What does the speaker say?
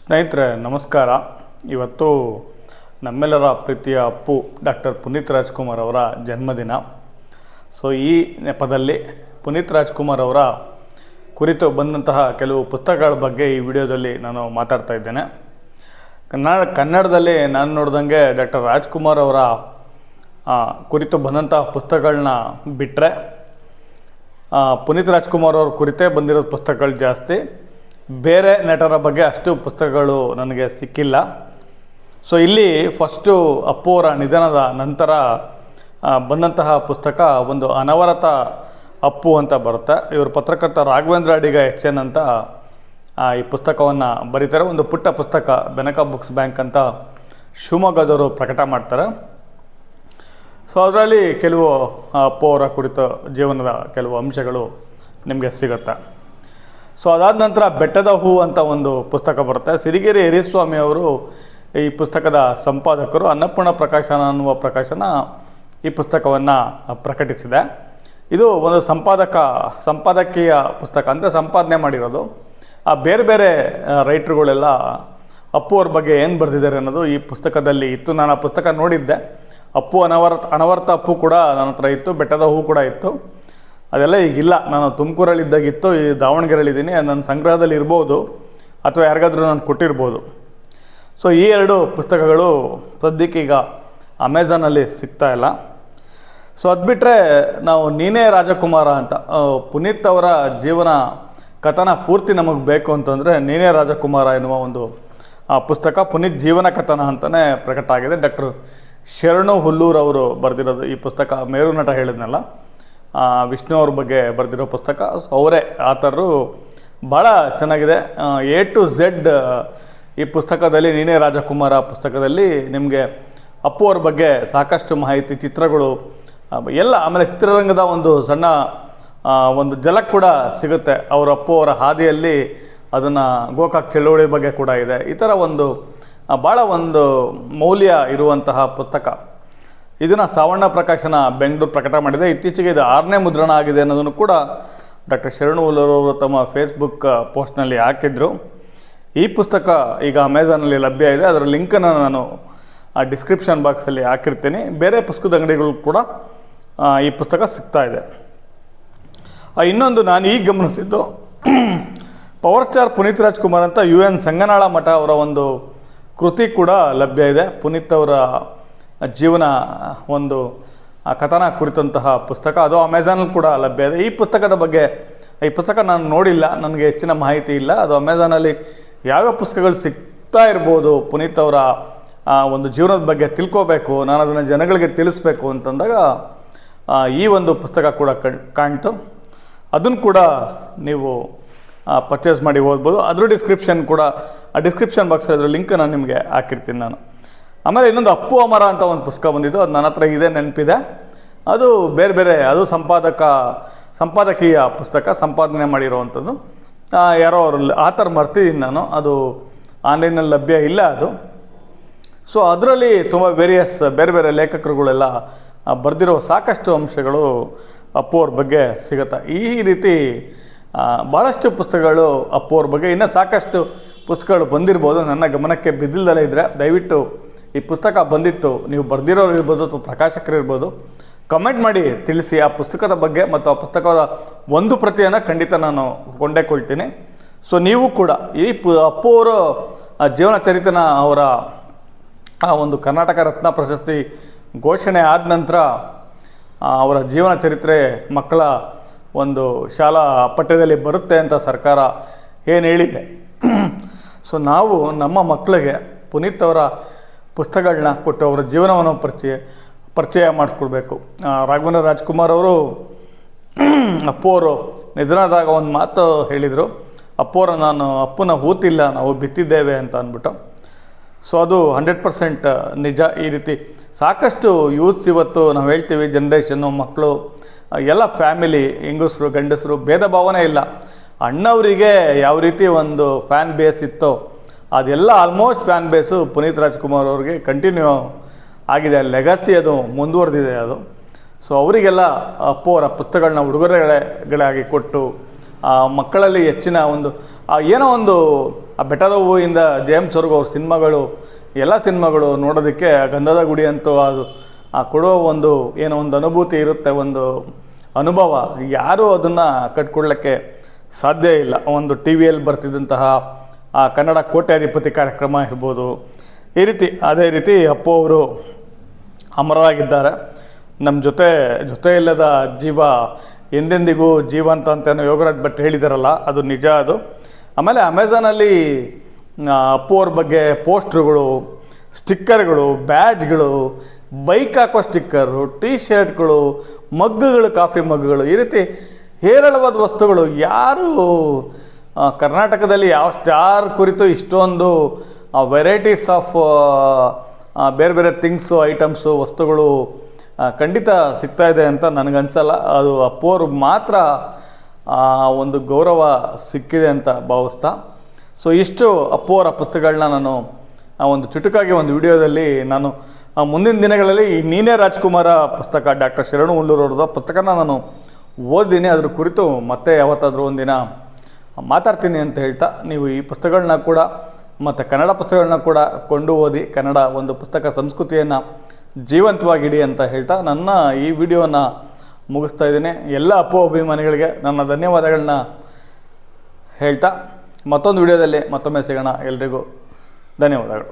ಸ್ನೇಹಿತರೆ ನಮಸ್ಕಾರ. ಇವತ್ತು ನಮ್ಮೆಲ್ಲರ ಪ್ರೀತಿಯ ಅಪ್ಪು ಡಾಕ್ಟರ್ ಪುನೀತ್ ರಾಜ್ಕುಮಾರ್ ಅವರ ಜನ್ಮದಿನ. ಸೊ ಈ ನೆಪದಲ್ಲಿ ಪುನೀತ್ ರಾಜ್ಕುಮಾರ್ ಅವರ ಕುರಿತು ಬಂದಂತಹ ಕೆಲವು ಪುಸ್ತಕಗಳ ಬಗ್ಗೆ ಈ ವಿಡಿಯೋದಲ್ಲಿ ನಾನು ಮಾತಾಡ್ತಾ ಇದ್ದೇನೆ. ಕನ್ನಡದಲ್ಲಿ ನಾನು ನೋಡಿದಂಗೆ ಡಾಕ್ಟರ್ ರಾಜ್ಕುಮಾರ್ ಅವರ ಕುರಿತು ಬಂದಂತಹ ಪುಸ್ತಕಗಳನ್ನ ಬಿಟ್ಟರೆ ಪುನೀತ್ ರಾಜ್ಕುಮಾರ್ ಅವ್ರ ಕುರಿತೇ ಬಂದಿರೋ ಪುಸ್ತಕಗಳು ಜಾಸ್ತಿ. ಬೇರೆ ನಟರ ಬಗ್ಗೆ ಅಷ್ಟು ಪುಸ್ತಕಗಳು ನನಗೆ ಸಿಕ್ಕಿಲ್ಲ. ಸೊ ಇಲ್ಲಿ ಫಸ್ಟು ಅಪ್ಪು ಅವರ ನಿಧನದ ನಂತರ ಬಂದಂತಹ ಪುಸ್ತಕ ಒಂದು ಅನವರತ ಅಪ್ಪು ಅಂತ ಬರುತ್ತೆ. ಇವರು ಪತ್ರಕರ್ತ ರಾಘವೇಂದ್ರ ಅಡಿಗ HN ಅಂತ ಈ ಪುಸ್ತಕವನ್ನು ಬರೀತಾರೆ. ಒಂದು ಪುಟ್ಟ ಪುಸ್ತಕ ಬೆನಕ ಬುಕ್ಸ್ ಬ್ಯಾಂಕ್ ಅಂತ ಶಿವಮೊಗ್ಗದವರು ಪ್ರಕಟ ಮಾಡ್ತಾರೆ. ಸೊ ಅದರಲ್ಲಿ ಕೆಲವು ಅಪ್ಪು ಅವರ ಕುರಿತ ಜೀವನದ ಕೆಲವು ಅಂಶಗಳು ನಿಮಗೆ ಸಿಗುತ್ತೆ. ಸೊ ಅದಾದ ನಂತರ ಬೆಟ್ಟದ ಹೂ ಅಂತ ಒಂದು ಪುಸ್ತಕ ಬರುತ್ತೆ. ಸಿರಿಗೆರೆ ಯರಿಸ್ವಾಮಿ ಅವರು ಈ ಪುಸ್ತಕದ ಸಂಪಾದಕರು. ಅನ್ನಪೂರ್ಣ ಪ್ರಕಾಶನ ಅನ್ನುವ ಪ್ರಕಾಶನ ಈ ಪುಸ್ತಕವನ್ನು ಪ್ರಕಟಿಸಿದೆ. ಇದು ಒಂದು ಸಂಪಾದಕೀಯ ಪುಸ್ತಕ, ಅಂದರೆ ಸಂಪಾದನೆ ಮಾಡಿರೋದು. ಬೇರೆ ಬೇರೆ ರೈಟ್ರುಗಳೆಲ್ಲ ಅಪ್ಪು ಅವ್ರ ಬಗ್ಗೆ ಏನು ಬರೆದಿದ್ದಾರೆ ಅನ್ನೋದು ಈ ಪುಸ್ತಕದಲ್ಲಿ ಇತ್ತು. ನಾನು ಆ ಪುಸ್ತಕ ನೋಡಿದ್ದೆ. ಅಪ್ಪು ಅನವರ್ತ ಅಪ್ಪು ಕೂಡ ನನ್ನ ಹತ್ರ ಇತ್ತು, ಬೆಟ್ಟದ ಹೂ ಕೂಡ ಇತ್ತು. ಅದೆಲ್ಲ ಈಗಿಲ್ಲ. ನಾನು ತುಮಕೂರಲ್ಲಿದ್ದಾಗಿತ್ತು, ಈ ದಾವಣಗೆರೆಯಲ್ಲಿದ್ದೀನಿ. ನನ್ನ ಸಂಗ್ರಹದಲ್ಲಿ ಇರ್ಬೋದು ಅಥವಾ ಯಾರಿಗಾದ್ರೂ ನಾನು ಕೊಟ್ಟಿರ್ಬೋದು. ಸೊ ಈ ಎರಡು ಪುಸ್ತಕಗಳು ಸದ್ಯಕ್ಕೆ ಈಗ ಅಮೆಝಾನಲ್ಲಿ ಸಿಗ್ತಾ ಇಲ್ಲ. ಸೊ ಅದು ಬಿಟ್ಟರೆ ನಾವು ನೀನೇ ರಾಜಕುಮಾರ ಅಂತ ಪುನೀತ್ ಅವರ ಜೀವನ ಕಥನ ಪೂರ್ತಿ ನಮಗೆ ಬೇಕು ಅಂತಂದರೆ ನೀನೇ ರಾಜಕುಮಾರ ಎನ್ನುವ ಒಂದು ಪುಸ್ತಕ ಪುನೀತ್ ಜೀವನ ಕಥನ ಅಂತಲೇ ಪ್ರಕಟ ಆಗಿದೆ. ಡಾಕ್ಟರ್ ಶರಣು ಹುಲ್ಲೂರು ಅವರು ಬರೆದಿರೋದು ಈ ಪುಸ್ತಕ. ಮೇರು ನಟ ಹೇಳಿದ್ನಲ್ಲ, ವಿಷ್ಣು ಅವ್ರ ಬಗ್ಗೆ ಬರೆದಿರೋ ಪುಸ್ತಕ. ಸೊ ಅವರೇ ಆಥರು. ಭಾಳ ಚೆನ್ನಾಗಿದೆ. A to Z ಈ ಪುಸ್ತಕದಲ್ಲಿ, ನೀನೇ ರಾಜಕುಮಾರ ಪುಸ್ತಕದಲ್ಲಿ ನಿಮಗೆ ಅಪ್ಪು ಅವ್ರ ಬಗ್ಗೆ ಸಾಕಷ್ಟು ಮಾಹಿತಿ, ಚಿತ್ರಗಳು ಎಲ್ಲ, ಆಮೇಲೆ ಚಿತ್ರರಂಗದ ಒಂದು ಸಣ್ಣ ಒಂದು ಝಲಕ್ ಕೂಡ ಸಿಗುತ್ತೆ. ಅವರ ಅಪ್ಪು ಅವರ ಹಾದಿಯಲ್ಲಿ ಅದನ್ನು ಗೋಕಾಕ್ ಚಳುವಳಿ ಬಗ್ಗೆ ಕೂಡ ಇದೆ. ಈ ಥರ ಒಂದು ಭಾಳ ಒಂದು ಮೌಲ್ಯ ಇರುವಂತಹ ಪುಸ್ತಕ. ಇದನ್ನು ಸಾವಣ್ಣ ಪ್ರಕಾಶನ ಬೆಂಗಳೂರು ಪ್ರಕಟ ಮಾಡಿದೆ. ಇತ್ತೀಚೆಗೆ ಇದು 6ನೇ ಮುದ್ರಣ ಆಗಿದೆ ಅನ್ನೋದನ್ನು ಕೂಡ ಡಾಕ್ಟರ್ ಶರಣು ಹುಲ್ಲೂರು ತಮ್ಮ ಫೇಸ್ಬುಕ್ ಪೋಸ್ಟ್ನಲ್ಲಿ ಹಾಕಿದ್ರು. ಈ ಪುಸ್ತಕ ಈಗ ಅಮೆಝಾನಲ್ಲಿ ಲಭ್ಯ ಇದೆ. ಅದರ ಲಿಂಕನ್ನು ನಾನು ಡಿಸ್ಕ್ರಿಪ್ಷನ್ ಬಾಕ್ಸಲ್ಲಿ ಹಾಕಿರ್ತೀನಿ. ಬೇರೆ ಪುಸ್ತಕದ ಅಂಗಡಿಗಳು ಕೂಡ ಈ ಪುಸ್ತಕ ಸಿಗ್ತಾ ಇದೆ. ಇನ್ನೊಂದು ನಾನು ಈಗ ಗಮನಿಸಿದ್ದು, ಪವರ್ ಸ್ಟಾರ್ ಪುನೀತ್ ರಾಜ್ಕುಮಾರ್ ಅಂತ UN ಸಂಗನಾಳ ಮಠ ಅವರ ಒಂದು ಕೃತಿ ಕೂಡ ಲಭ್ಯ ಇದೆ. ಪುನೀತ್ ಅವರ ಜೀವನ ಒಂದು ಕಥನ ಕುರಿತಂತಹ ಪುಸ್ತಕ, ಅದು ಅಮೆಝಾನಲ್ಲಿ ಕೂಡ ಲಭ್ಯ ಇದೆ. ಈ ಪುಸ್ತಕ ನಾನು ನೋಡಿಲ್ಲ, ನನಗೆ ಹೆಚ್ಚಿನ ಮಾಹಿತಿ ಇಲ್ಲ. ಅದು ಅಮೆಝಾನಲ್ಲಿ ಯಾವ್ಯಾವ ಪುಸ್ತಕಗಳು ಸಿಗ್ತಾ ಇರ್ಬೋದು, ಪುನೀತ್ ಅವರ ಒಂದು ಜೀವನದ ಬಗ್ಗೆ ತಿಳ್ಕೋಬೇಕು, ನಾನು ಅದನ್ನು ಜನಗಳಿಗೆ ತಿಳಿಸ್ಬೇಕು ಅಂತಂದಾಗ ಈ ಒಂದು ಪುಸ್ತಕ ಕೂಡ ಕಾಣ್ತು. ಅದನ್ನು ಕೂಡ ನೀವು ಪರ್ಚೇಸ್ ಮಾಡಿ ಓದ್ಬೋದು. ಅದ್ರ ಡಿಸ್ಕ್ರಿಪ್ಷನ್ ಬಾಕ್ಸಲ್ಲಿ ಅದರ ಲಿಂಕ್ ನಾನು ನಿಮಗೆ ಹಾಕಿರ್ತೀನಿ ನಾನು. ಆಮೇಲೆ ಇನ್ನೊಂದು ಅಪ್ಪು ಅಮರ ಅಂತ ಒಂದು ಪುಸ್ತಕ ಬಂದಿದ್ದು, ಅದು ನನ್ನ ಹತ್ರ ಇದೆ, ನೆನಪಿದೆ. ಅದು ಬೇರೆ ಅದು ಸಂಪಾದಕೀಯ ಪುಸ್ತಕ, ಸಂಪಾದನೆ ಮಾಡಿರೋವಂಥದ್ದು. ಯಾರೋ ಅವರು ಆಥರ್ ಮರ್ತಿದ್ದೀನಿ ನಾನು, ಅದು ಆನ್ಲೈನಲ್ಲಿ ಲಭ್ಯ ಇಲ್ಲ ಅದು. ಸೊ ಅದರಲ್ಲಿ ತುಂಬ ಬೇರೆ ಬೇರೆ ಲೇಖಕರುಗಳೆಲ್ಲ ಬರೆದಿರೋ ಸಾಕಷ್ಟು ಅಂಶಗಳು ಅಪ್ಪು ಅವ್ರ ಬಗ್ಗೆ ಸಿಗುತ್ತೆ. ಈ ರೀತಿ ಭಾಳಷ್ಟು ಪುಸ್ತಕಗಳು ಅಪ್ಪು ಅವ್ರ ಬಗ್ಗೆ, ಇನ್ನೂ ಸಾಕಷ್ಟು ಪುಸ್ತಕಗಳು ಬಂದಿರ್ಬೋದು. ನನ್ನ ಗಮನಕ್ಕೆ ಬಿದ್ದಿಲ್ದಲೇ ಇದ್ದರೆ ದಯವಿಟ್ಟು ಈ ಪುಸ್ತಕ ಬಂದಿತ್ತು, ನೀವು ಬರೆದಿರೋರು ಇರ್ಬೋದು ಅಥವಾ ಪ್ರಕಾಶಕರು ಇರ್ಬೋದು, ಕಮೆಂಟ್ ಮಾಡಿ ತಿಳಿಸಿ ಆ ಪುಸ್ತಕದ ಬಗ್ಗೆ. ಮತ್ತು ಆ ಪುಸ್ತಕದ ಒಂದು ಪ್ರತಿಯನ್ನು ಖಂಡಿತ ನಾನು ಕೊಂಡೇಕೊಳ್ತೀನಿ. ಸೊ ನೀವು ಕೂಡ ಈ ಅಪ್ಪು ಅವರು ಜೀವನ ಚರಿತ್ರೆನ ಅವರ ಒಂದು ಕರ್ನಾಟಕ ರತ್ನ ಪ್ರಶಸ್ತಿ ಘೋಷಣೆ ಆದ ನಂತರ ಅವರ ಜೀವನ ಚರಿತ್ರೆ ಮಕ್ಕಳ ಒಂದು ಶಾಲಾ ಪಠ್ಯದಲ್ಲಿ ಬರುತ್ತೆ ಅಂತ ಸರ್ಕಾರ ಏನು ಹೇಳಿದೆ. ಸೊ ನಾವು ನಮ್ಮ ಮಕ್ಕಳಿಗೆ ಪುನೀತ್ ಅವರ ಪುಸ್ತಕಗಳನ್ನ ಕೊಟ್ಟು ಅವರ ಜೀವನವನ್ನು ಪರಿಚಯ ಮಾಡಿಸ್ಕೊಡ್ಬೇಕು. ರಾಘವೇಂದ್ರ ರಾಜ್ಕುಮಾರ್ ಅವರು ಅಪ್ಪು ಅವರು ನಿಧನದಾಗ ಒಂದು ಮಾತು ಹೇಳಿದರು, ನಾನು ಅಪ್ಪನ ಹೂತಿಲ್ಲ, ನಾವು ಬಿತ್ತಿದ್ದೇವೆ ಅಂತ ಅಂದ್ಬಿಟ್ಟು. ಸೊ ಅದು 100% ನಿಜ. ಈ ರೀತಿ ಸಾಕಷ್ಟು ಯೂತ್ಸ್ ಇವತ್ತು ನಾವು ಹೇಳ್ತೀವಿ, ಜನ್ರೇಷನ್ನು, ಮಕ್ಕಳು ಎಲ್ಲ ಫ್ಯಾಮಿಲಿ, ಹೆಂಗಸರು ಗಂಡಸರು ಭೇದ ಭಾವನೆ ಇಲ್ಲ. ಅಣ್ಣವರಿಗೆ ಯಾವ ರೀತಿ ಒಂದು ಫ್ಯಾನ್ ಬೇಸ್ ಇತ್ತೋ ಅದೆಲ್ಲ ಆಲ್ಮೋಸ್ಟ್ ಫ್ಯಾನ್ ಬೇಸು ಪುನೀತ್ ರಾಜ್ಕುಮಾರ್ ಅವ್ರಿಗೆ ಕಂಟಿನ್ಯೂ ಆಗಿದೆ. ಲೆಗಸಿ ಅದು ಮುಂದುವರೆದಿದೆ ಅದು. ಸೊ ಅವರಿಗೆಲ್ಲ ಅಪ್ಪು ಅವರ ಪುಸ್ತಕಗಳನ್ನ ಉಡುಗೊರೆಗಳಾಗಿ ಕೊಟ್ಟು ಮಕ್ಕಳಲ್ಲಿ ಹೆಚ್ಚಿನ ಒಂದು ಏನೋ ಒಂದು ಆ ಬೆಟ್ಟದ ಹೂವಿಂದ ಜೇಮ್ಸ್ ಅವ್ರಿಗೂ ಅವ್ರ ಸಿನಿಮಾಗಳು ಎಲ್ಲ ಸಿನಿಮಾಗಳು ನೋಡೋದಕ್ಕೆ ಗಂಧದ ಗುಡಿ ಅಂತೂ ಅದು ಆ ಕೊಡುವ ಒಂದು ಏನೋ ಒಂದು ಅನುಭೂತಿ ಇರುತ್ತೆ, ಒಂದು ಅನುಭವ, ಯಾರೂ ಅದನ್ನು ಕಟ್ಕೊಡ್ಲಿಕ್ಕೆ ಸಾಧ್ಯ ಇಲ್ಲ. ಒಂದು ಟಿ ವಿಯಲ್ಲಿ ಬರ್ತಿದ್ದಂತಹ ಆ ಕನ್ನಡ ಕೋಟ್ಯಾಧಿಪತಿ ಕಾರ್ಯಕ್ರಮ ಇರ್ಬೋದು, ಈ ರೀತಿ ಅದೇ ರೀತಿ ಅಪ್ಪು ಅವರು ಅಮರರಾಗಿದ್ದಾರೆ. ನಮ್ಮ ಜೊತೆ ಇಲ್ಲದ ಜೀವ ಎಂದೆಂದಿಗೂ ಜೀವಂತ ಅಂತೇನೋ ಯೋಗರಾಜ್ ಭಟ್ ಹೇಳಿದಾರಲ್ಲ, ಅದು ನಿಜ ಅದು. ಆಮೇಲೆ ಅಮೆಝಾನಲ್ಲಿ ಅಪ್ಪು ಅವ್ರ ಬಗ್ಗೆ ಪೋಸ್ಟ್ರುಗಳು, ಸ್ಟಿಕ್ಕರ್ಗಳು, ಬ್ಯಾಜ್ಗಳು, ಬೈಕ್ ಹಾಕೋ ಸ್ಟಿಕ್ಕರು, ಟೀ ಶರ್ಟ್ಗಳು, ಮಗ್ಗುಗಳು, ಕಾಫಿ ಮಗ್ಗುಗಳು, ಈ ರೀತಿ ಹೇರಳವಾದ ವಸ್ತುಗಳು. ಯಾರು ಕರ್ನಾಟಕದಲ್ಲಿ ಯಾವ ಸ್ಟಾರ್ ಕುರಿತು ಇಷ್ಟೊಂದು ವೆರೈಟೀಸ್ ಆಫ್ ಬೇರೆ ಬೇರೆ ಥಿಂಗ್ಸು, ಐಟಮ್ಸು, ವಸ್ತುಗಳು ಖಂಡಿತ ಸಿಗ್ತಾ ಇದೆ ಅಂತ ನನಗನ್ಸಲ್ಲ. ಅದು ಅಪ್ಪು ಅವ್ರಿಗೆ ಮಾತ್ರ ಒಂದು ಗೌರವ ಸಿಕ್ಕಿದೆ ಅಂತ ಭಾವಿಸ್ತಾ. ಸೊ ಇಷ್ಟು ಅಪ್ಪು ಅವರ ಪುಸ್ತಕಗಳನ್ನ ನಾನು ಒಂದು ಚುಟುಕಾಗಿ ಒಂದು ವಿಡಿಯೋದಲ್ಲಿ ನಾನು ಮುಂದಿನ ದಿನಗಳಲ್ಲಿ ಈ ನೀನೇ ರಾಜ್ಕುಮಾರ ಪುಸ್ತಕ ಡಾಕ್ಟರ್ ಶರಣು ಉಲ್ಲೂರು ಅವ್ರದ್ದು ಪುಸ್ತಕನ ನಾನು ಓದಿದ್ದೀನಿ. ಅದ್ರ ಕುರಿತು ಮತ್ತೆ ಯಾವತ್ತಾದರೂ ಒಂದಿನ ಮಾತಾಡ್ತೀನಿ ಅಂತ ಹೇಳ್ತಾ, ನೀವು ಈ ಪುಸ್ತಕಗಳನ್ನ ಕೂಡ ಮತ್ತು ಕನ್ನಡ ಪುಸ್ತಕಗಳನ್ನ ಕೂಡ ಕೊಂಡು ಓದಿ, ಕನ್ನಡ ಒಂದು ಪುಸ್ತಕ ಸಂಸ್ಕೃತಿಯನ್ನು ಜೀವಂತವಾಗಿಡಿ ಅಂತ ಹೇಳ್ತಾ ನನ್ನ ಈ ವಿಡಿಯೋನ ಮುಗಿಸ್ತಾ ಇದ್ದೀನಿ. ಎಲ್ಲ ಅಪ್ಪು ಅಭಿಮಾನಿಗಳಿಗೆ ನನ್ನ ಧನ್ಯವಾದಗಳನ್ನ ಹೇಳ್ತಾ ಮತ್ತೊಂದು ವಿಡಿಯೋದಲ್ಲಿ ಮತ್ತೊಮ್ಮೆ ಸಿಗೋಣ. ಎಲ್ರಿಗೂ ಧನ್ಯವಾದಗಳು.